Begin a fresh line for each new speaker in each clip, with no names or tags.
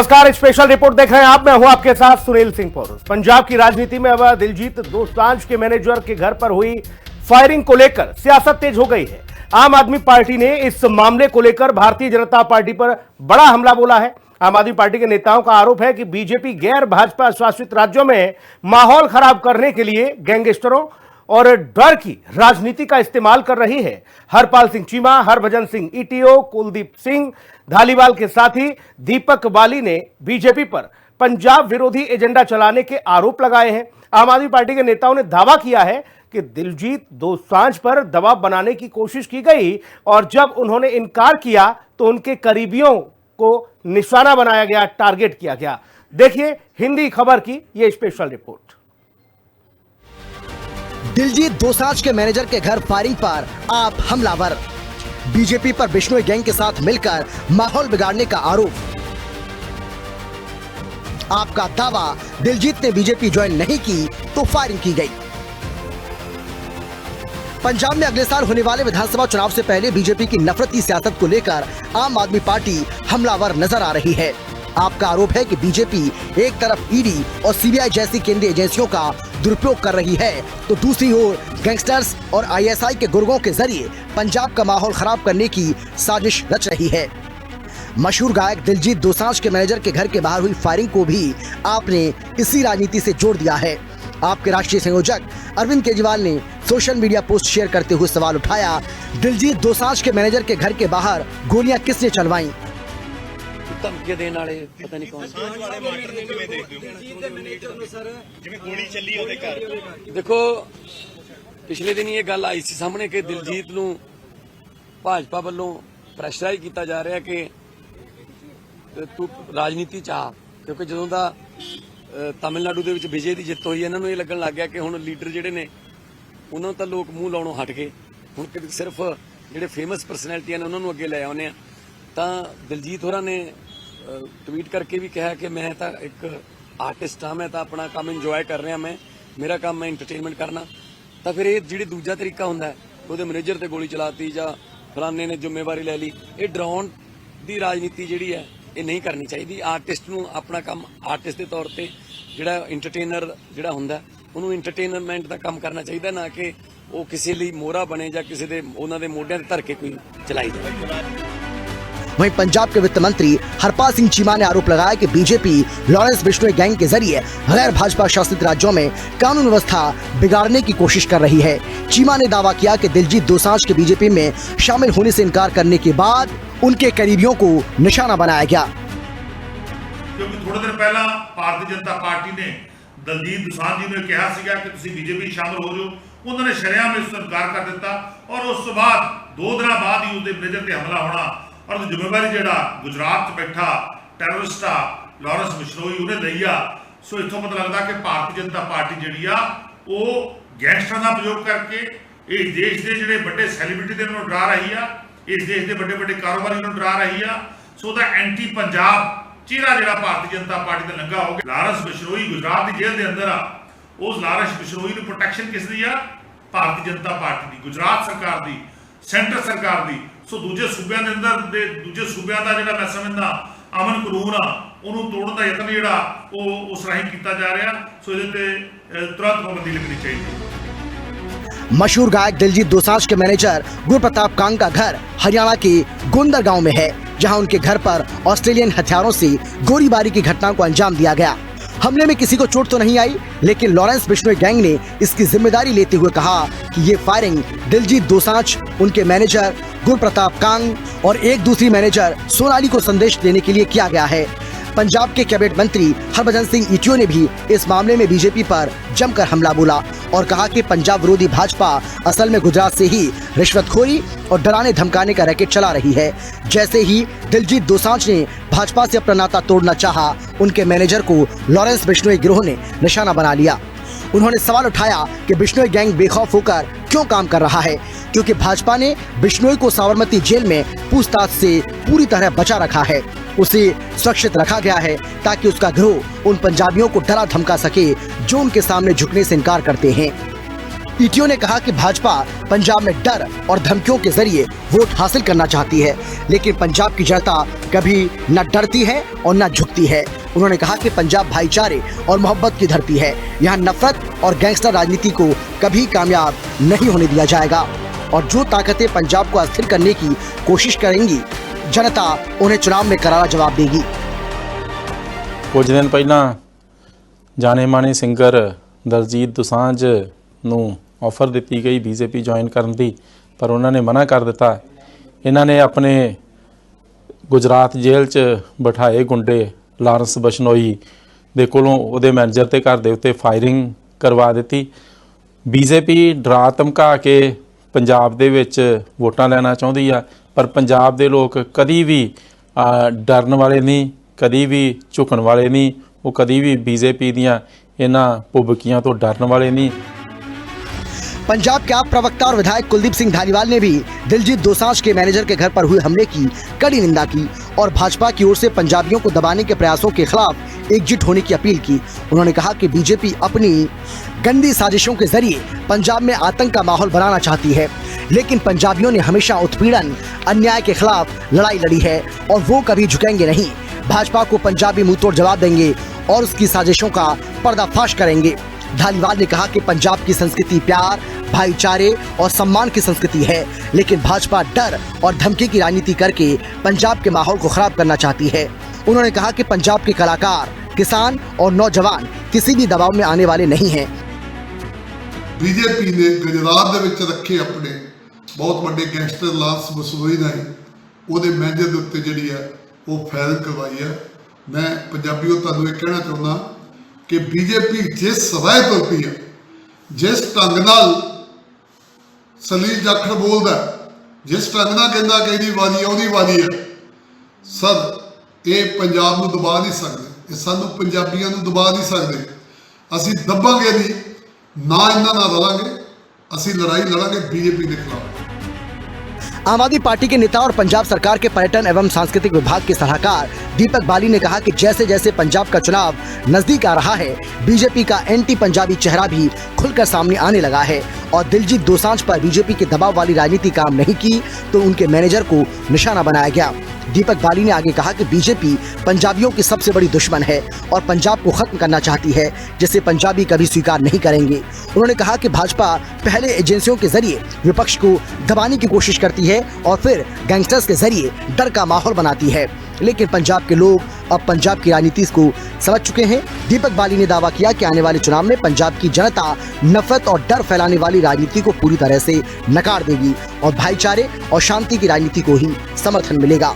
नमस्कार, special report देख रहे हैं आप। मैं हूं आपके साथ सुनील सिंह पौरुष। पंजाब की राजनीति में अब दिलजीत दोसांझ के मैनेजर के घर पर हुई फायरिंग को लेकर सियासत तेज हो गई है। आम आदमी पार्टी ने इस मामले को लेकर भारतीय जनता पार्टी पर बड़ा हमला बोला है। आम आदमी पार्टी के नेताओं का आरोप है कि बीजेपी गैर भाजपा शासित राज्यों में माहौल खराब करने के लिए गैंगस्टरों और डर की राजनीति का इस्तेमाल कर रही है। हरपाल सिंह चीमा, हरभजन सिंह ईटीओ, कुलदीप सिंह धालीवाल के साथ ही दीपक बाली ने बीजेपी पर पंजाब विरोधी एजेंडा चलाने के आरोप लगाए हैं। आम आदमी पार्टी के नेताओं ने दावा किया है कि दिलजीत दोसांझ पर दबाव बनाने की कोशिश की गई और जब उन्होंने इनकार किया तो उनके करीबियों को निशाना बनाया गया, टारगेट किया गया। देखिए हिंदी खबर की यह स्पेशल रिपोर्ट।
दिलजीत दोसांझ के मैनेजर के घर फायरिंग पर आप हमलावर। बीजेपी पर बिश्नोई गैंग के साथ मिलकर माहौल बिगाड़ने का आरोप। आपका दावा, दिलजीत ने बीजेपी ज्वाइन नहीं की तो फायरिंग की गई। पंजाब में अगले साल होने वाले विधानसभा चुनाव से पहले बीजेपी की नफरती सियासत को लेकर आम आदमी पार्टी हमलावर नजर आ रही है। आपका आरोप है कि बीजेपी एक तरफ ईडी और सीबीआई जैसी केंद्रीय एजेंसियों का दुरुपयोग कर रही है तो दूसरी ओर गैंगस्टर्स और आईएसआई के गुर्गों के जरिए पंजाब का माहौल खराब करने की साजिश रच रही है। मशहूर गायक दिलजीत दोसांझ के मैनेजर के घर के बाहर हुई फायरिंग को भी आपने इसी राजनीति से जोड़ दिया है। आपके राष्ट्रीय संयोजक अरविंद केजरीवाल ने सोशल मीडिया पोस्ट शेयर करते हुए सवाल उठाया, दिलजीत दोसांझ के मैनेजर के घर के बाहर गोलियां किसने चलवाई?
ਧਮਕੀ ਦੇਣ ਵਾਲੇ ਪਤਾ ਨਹੀਂ ਕੌਣ
ਜਿਵੇਂ ਗੋਲੀ ਚੱਲੀ ਉਹਦੇ ਘਰ।
ਦੇਖੋ ਪਿਛਲੇ ਦਿਨ ਇਹ ਗੱਲ ਆਈ ਸੀ ਸਾਹਮਣੇ ਕਿ ਦਿਲਜੀਤ ਨੂੰ ਭਾਜਪਾ ਵੱਲੋਂ ਪ੍ਰੈਸ਼ਰਾਈਜ਼ ਕੀਤਾ ਜਾ ਰਿਹਾ ਕਿ ਤੂੰ ਰਾਜਨੀਤੀ ਚ ਆ, ਕਿਉਂਕਿ ਜਦੋਂ ਦਾ ਤਮਿਲਨਾਡੂ ਦੇ ਵਿੱਚ ਵਿਜੇ ਦੀ ਜਿੱਤ ਹੋਈ ਇਹਨਾਂ ਨੂੰ ਇਹ ਲੱਗਣ ਲੱਗ ਗਿਆ ਕਿ ਹੁਣ ਲੀਡਰ ਜਿਹੜੇ ਨੇ ਉਹਨਾਂ ਨੂੰ ਤਾਂ ਲੋਕ ਮੂੰਹ ਲਾਉਣੋਂ ਹਟ ਗਏ, ਹੁਣ ਸਿਰਫ ਜਿਹੜੇ ਫੇਮਸ ਪਰਸਨੈਲਿਟੀਆਂ ਨੇ ਉਹਨਾਂ ਨੂੰ ਅੱਗੇ ਲੈ ਆਉਂਦੇ ਆ। ਤਾਂ ਦਿਲਜੀਤ ਹੋਰਾਂ ਨੇ ट्वीट करके भी कहा कि मैं तो एक आर्टिस्ट हाँ, मैं तो अपना काम इंजॉय कर रहा, मेरा काम मैं इंटरटेनमेंट करना। तो फिर ये जी दूजा तरीका होंगे वो मैनेजर से गोली चलाती या फलाने ने जिम्मेवारी ले ली, ये डराउन की राजनीति जी है ये नहीं करनी चाहिए। आर्टिस्ट नूं अपना काम आर्टिस्ट के तौर पर जोड़ा इंटरटेनर जोड़ा होंगे उन्होंने इंटरटेनमेंट का काम करना चाहिए, ना कि वो किसी लिए मोहरा बने या किसी के उन्होंने मोढियां ते धर के कोई चलाई जाए।
वहीं पंजाब के वित्त मंत्री हरपाल सिंह चीमा ने आरोप लगाया कि बीजेपी लॉरेंस बिश्नोई गैंग के जरिए गैर भाजपा शासित राज्यों में कानून व्यवस्था बिगाड़ने की कोशिश कर रही है। चीमा ने दावा किया कि दिलजीत दोसांझ के बीजेपी में शामिल होने से इनकार करने के बाद उनके करीबियों को निशाना बनाया गया।
क्योंकि थोड़े दिन पहला भारतीय जनता पार्टी ने दिलजीत दोसांझ जी ने कहा सीगा कि तुसीं बीजेपी शामिल हो जाओ, उन्होंने शरेआम इस इनकार कर दिता और उस बाद 2 दिन बाद ही उसके मैनेजर से हमला होना और जिम्मेवारी जो गुजरात च बैठा टैरोरिस्ट आ लॉरेंस बिश्नोई उन्हें लई आ। सो इतों पता लगता कि भारतीय जनता पार्टी जी वो गैंगस्टर का प्रयोग करके इस देश के जोड़े बड़े सैलीब्रिटी उन्होंने डरा रही है, इस देश के बड़े बड़े कारोबारी उन्होंने डरा रही है। सो द एंटी पंजाब चेहरा जो भारतीय जनता पार्टी का लंघा हो गया। लॉरेंस बिश्नोई गुजरात की जेल के अंदर आ, उस लॉरेंस बिश्नोई को प्रोटैक्शन किसकी आ? भारतीय जनता पार्टी की, गुजरात सरकार की, सेंटर सरकार की। सो दूजे सूबे के अंदर दूजे सूबे का जो मैं समझदा अमन कानून आ उन्होंने तोड़ने का यत्न जो उस राही किया जा रहा। सो ये तुरंत पाबंदी लगनी चाहिए।
मशहूर गायक दिलजीत दोसांझ के मैनेजर गुरप्रताप कांग का घर हरियाणा के गोंदर गांव में है, जहां उनके घर पर ऑस्ट्रेलियन हथियारों से गोलीबारी की घटना को अंजाम दिया गया। हमले में किसी को चोट तो नहीं आई, लेकिन लॉरेंस बिश्नोई गैंग ने इसकी जिम्मेदारी लेते हुए कहा कि ये फायरिंग दिलजीत दोसांझ, उनके मैनेजर गुरप्रताप कांग और एक दूसरी मैनेजर सोनाली को संदेश देने के लिए किया गया है। पंजाब के कैबिनेट मंत्री हरभजन सिंह ईटीओ ने भी इस मामले में बीजेपी पर जमकर हमला बोला और कहा कि पंजाब विरोधी भाजपा असल में गुजरात से ही रिश्वतखोरी और डराने धमकाने का रैकेट चला रही है। जैसे ही दिलजीत दोसांझ ने भाजपा से अपना नाता तोड़ना चाहा, उनके मैनेजर को लॉरेंस बिश्नोई गिरोह ने निशाना बना लिया। उन्होंने सवाल उठाया कि बिश्नोई गैंग बेखौफ होकर क्यों काम कर रहा है, क्योंकि भाजपा ने बिश्नोई को साबरमती जेल में पूछताछ से पूरी तरह बचा रखा है। उसे सुरक्षित रखा गया है ताकि उसका गिरोह उन पंजाबियों को डरा धमका सके जो उनके सामने झुकने से इनकार करते हैं। ईटीओ ने कहा कि भाजपा पंजाब में डर और धमकियों के जरिए वोट हासिल करना चाहती है, लेकिन पंजाब की जनता कभी न डरती है और न झुकती है। उन्होंने कहा कि पंजाब भाईचारे और मोहब्बत की धरती है। यहाँ नफरत और गैंगस्टर राजनीति को कभी कामयाब नहीं होने दिया जाएगा और जो ताकतें पंजाब को अस्थिर करने की कोशिश करेंगी, जनता उन्हें चुनाव में करारा जवाब देगी।
कुछ दिन पहला जाने माने सिंगर दलजीत दोसांझ ਨੂੰ ਆਫਰ ਦਿੱਤੀ ਗਈ ਬੀਜੇਪੀ ਜੁਆਇਨ ਕਰਨ ਦੀ, ਪਰ ਉਹਨਾਂ ਨੇ ਮਨਾ ਕਰ ਦਿੱਤਾ। ਇਹਨਾਂ ਨੇ ਆਪਣੇ ਗੁਜਰਾਤ ਜੇਲ੍ਹ 'ਚ ਬਿਠਾਏ ਗੁੰਡੇ ਲਾਰੈਂਸ ਬਸ਼ਨੋਈ ਦੇ ਕੋਲੋਂ ਉਹਦੇ ਮੈਨੇਜਰ ਤੇ ਘਰ ਦੇ ਉੱਤੇ ਫਾਇਰਿੰਗ ਕਰਵਾ ਦਿੱਤੀ। ਬੀਜੇਪੀ ਡਰਾ ਧਮਕਾ ਕੇ ਪੰਜਾਬ ਦੇ ਵਿੱਚ ਵੋਟਾਂ ਲੈਣਾ ਚਾਹੁੰਦੀ ਆ, ਪਰ ਪੰਜਾਬ ਦੇ ਲੋਕ ਕਦੀ ਵੀ ਡਰਨ ਵਾਲੇ ਨਹੀਂ, ਕਦੀ ਵੀ ਝੁਕਣ ਵਾਲੇ ਨਹੀਂ, ਉਹ ਕਦੀ ਵੀ ਬੀਜੇਪੀ ਦੀਆਂ ਇਹਨਾਂ ਭੁਬਕੀਆਂ ਤੋਂ ਡਰਨ ਵਾਲੇ नहीं।
पंजाब के आप प्रवक्ता और विधायक कुलदीप सिंह धालीवाल ने भी दिलजीत दोसांझ के मैनेजर के घर पर हुए हमले की कड़ी निंदा की और भाजपा की ओर से पंजाबियों को दबाने के प्रयासों के खिलाफ एकजुट होने की अपील की। उन्होंने कहा कि बीजेपी अपनी गंदी साजिशों के जरिए पंजाब में आतंक का माहौल बनाना चाहती है, लेकिन पंजाबियों ने हमेशा उत्पीड़न, अन्याय के खिलाफ लड़ाई लड़ी है और वो कभी झुकेंगे नहीं। भाजपा को पंजाबी मुंहतोड़ जवाब देंगे और उसकी साजिशों का पर्दाफाश करेंगे। धालीवाल ने कहा कि पंजाब की संस्कृति प्यार, भाईचारे और सम्मान की संस्कृति है, लेकिन भाजपा डर और धमकी की राजनीति करके पंजाब के माहौल को खराब करना चाहती है। उन्होंने कहा कि पंजाब के कलाकार, किसान और नौजवान किसी भी दबाव में आने वाले नहीं हैं।
बीजेपी ने गुजरात दे विच रखे अपने बहुत बड़े गैंगस्टर लारैंस बशनोई ने ਉਹਦੇ ਮੈਨੇਜਰ ਦੇ ਉੱਤੇ ਜਿਹੜੀ ਹੈ ਉਹ ਫਾਇਰਿੰਗ ਕਰਵਾਈ ਹੈ। मैं पंजाबियों ਤੁਹਾਨੂੰ ਇਹ ਕਹਿਣਾ ਚਾਹੁੰਦਾ कि बीजेपी जिस राह तुर पई है, जिस ढंग नाल सलील जाखड़ बोलदा, जिस ढंग नाल कहंदा कि ਇਹਦੀ ਵਾਰੀ ਉਹਦੀ ਵਾਰੀ है, सर ये पंजाब ਨੂੰ दबा नहीं सकते, ये सानू पंजाबियों ਨੂੰ दबा नहीं सकते। ਅਸੀਂ दबांगे नहीं, ना इन्हां नाल रलांगे, ਅਸੀਂ लड़ाई लड़ांगे बीजेपी के खिलाफ।
आम आदमी पार्टी के नेता और पंजाब सरकार के पर्यटन एवं सांस्कृतिक विभाग के सलाहकार दीपक बाली ने कहा कि जैसे जैसे पंजाब का चुनाव नजदीक आ रहा है, बीजेपी का एंटी पंजाबी चेहरा भी खुलकर सामने आने लगा है और दिलजीत दोसांझ पर बीजेपी के दबाव वाली राजनीति काम नहीं की तो उनके मैनेजर को निशाना बनाया गया। दीपक बाली ने आगे कहा कि बीजेपी पंजाबियों की सबसे बड़ी दुश्मन है और पंजाब को खत्म करना चाहती है, जिसे पंजाबी कभी स्वीकार नहीं करेंगे। उन्होंने कहा कि भाजपा पहले एजेंसियों के जरिए विपक्ष को दबाने की कोशिश करती है और फिर गैंगस्टर्स के जरिए डर का माहौल बनाती है, लेकिन पंजाब के लोग अब पंजाब की राजनीति को समझ चुके हैं। दीपक बाली ने दावा किया कि आने वाले चुनाव में पंजाब की जनता नफरत और डर फैलाने वाली राजनीति को पूरी तरह से नकार देगी और भाईचारे और शांति की राजनीति को ही समर्थन मिलेगा।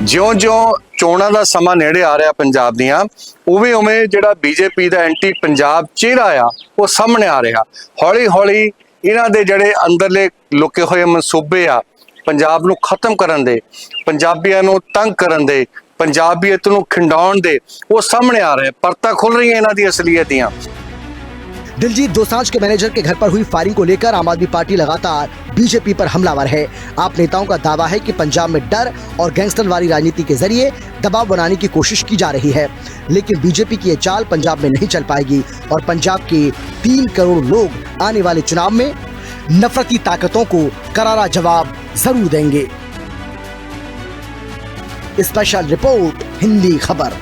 ਜਿਉਂ-ਜਿਉਂ ਚੋਣਾਂ ਦਾ ਸਮਾਂ ਨੇੜੇ ਆ ਰਿਹਾ ਪੰਜਾਬ ਦੀਆਂ, ਉਵੇਂ-ਉਵੇਂ ਜਿਹੜਾ ਬੀਜੇਪੀ ਦਾ ਐਂਟੀ ਪੰਜਾਬ ਚਿਹਰਾ ਆ ਉਹ ਸਾਹਮਣੇ ਆ ਰਿਹਾ। ਹੌਲੀ-ਹੌਲੀ ਇਹਨਾਂ ਦੇ ਜਿਹੜੇ ਅੰਦਰਲੇ ਲੁਕੇ ਹੋਏ ਮਨਸੂਬੇ ਆ ਪੰਜਾਬ ਨੂੰ ਖਤਮ ਕਰਨ ਦੇ, ਪੰਜਾਬੀਆਂ ਨੂੰ ਤੰਗ ਕਰਨ ਦੇ, ਪੰਜਾਬੀਅਤ ਨੂੰ ਖਿੰਡਾਉਣ ਦੇ, ਉਹ ਸਾਹਮਣੇ ਆ ਰਹੇ। ਪਰਤਾਂ ਖੁੱਲ ਰਹੀਆਂ ਇਹਨਾਂ ਦੀ ਅਸਲੀਅਤ ਦੀਆਂ।
दिलजीत दोसांझ के मैनेजर के घर पर हुई फायरिंग को लेकर आम आदमी पार्टी लगातार बीजेपी पर हमलावर है। आप नेताओं का दावा है कि पंजाब में डर और गैंगस्टर वाली राजनीति के जरिए दबाव बनाने की कोशिश की जा रही है, लेकिन बीजेपी की ये चाल पंजाब में नहीं चल पाएगी और पंजाब के 3 करोड़ लोग आने वाले चुनाव में नफरती ताकतों को करारा जवाब जरूर देंगे। स्पेशल रिपोर्ट, हिंदी खबर।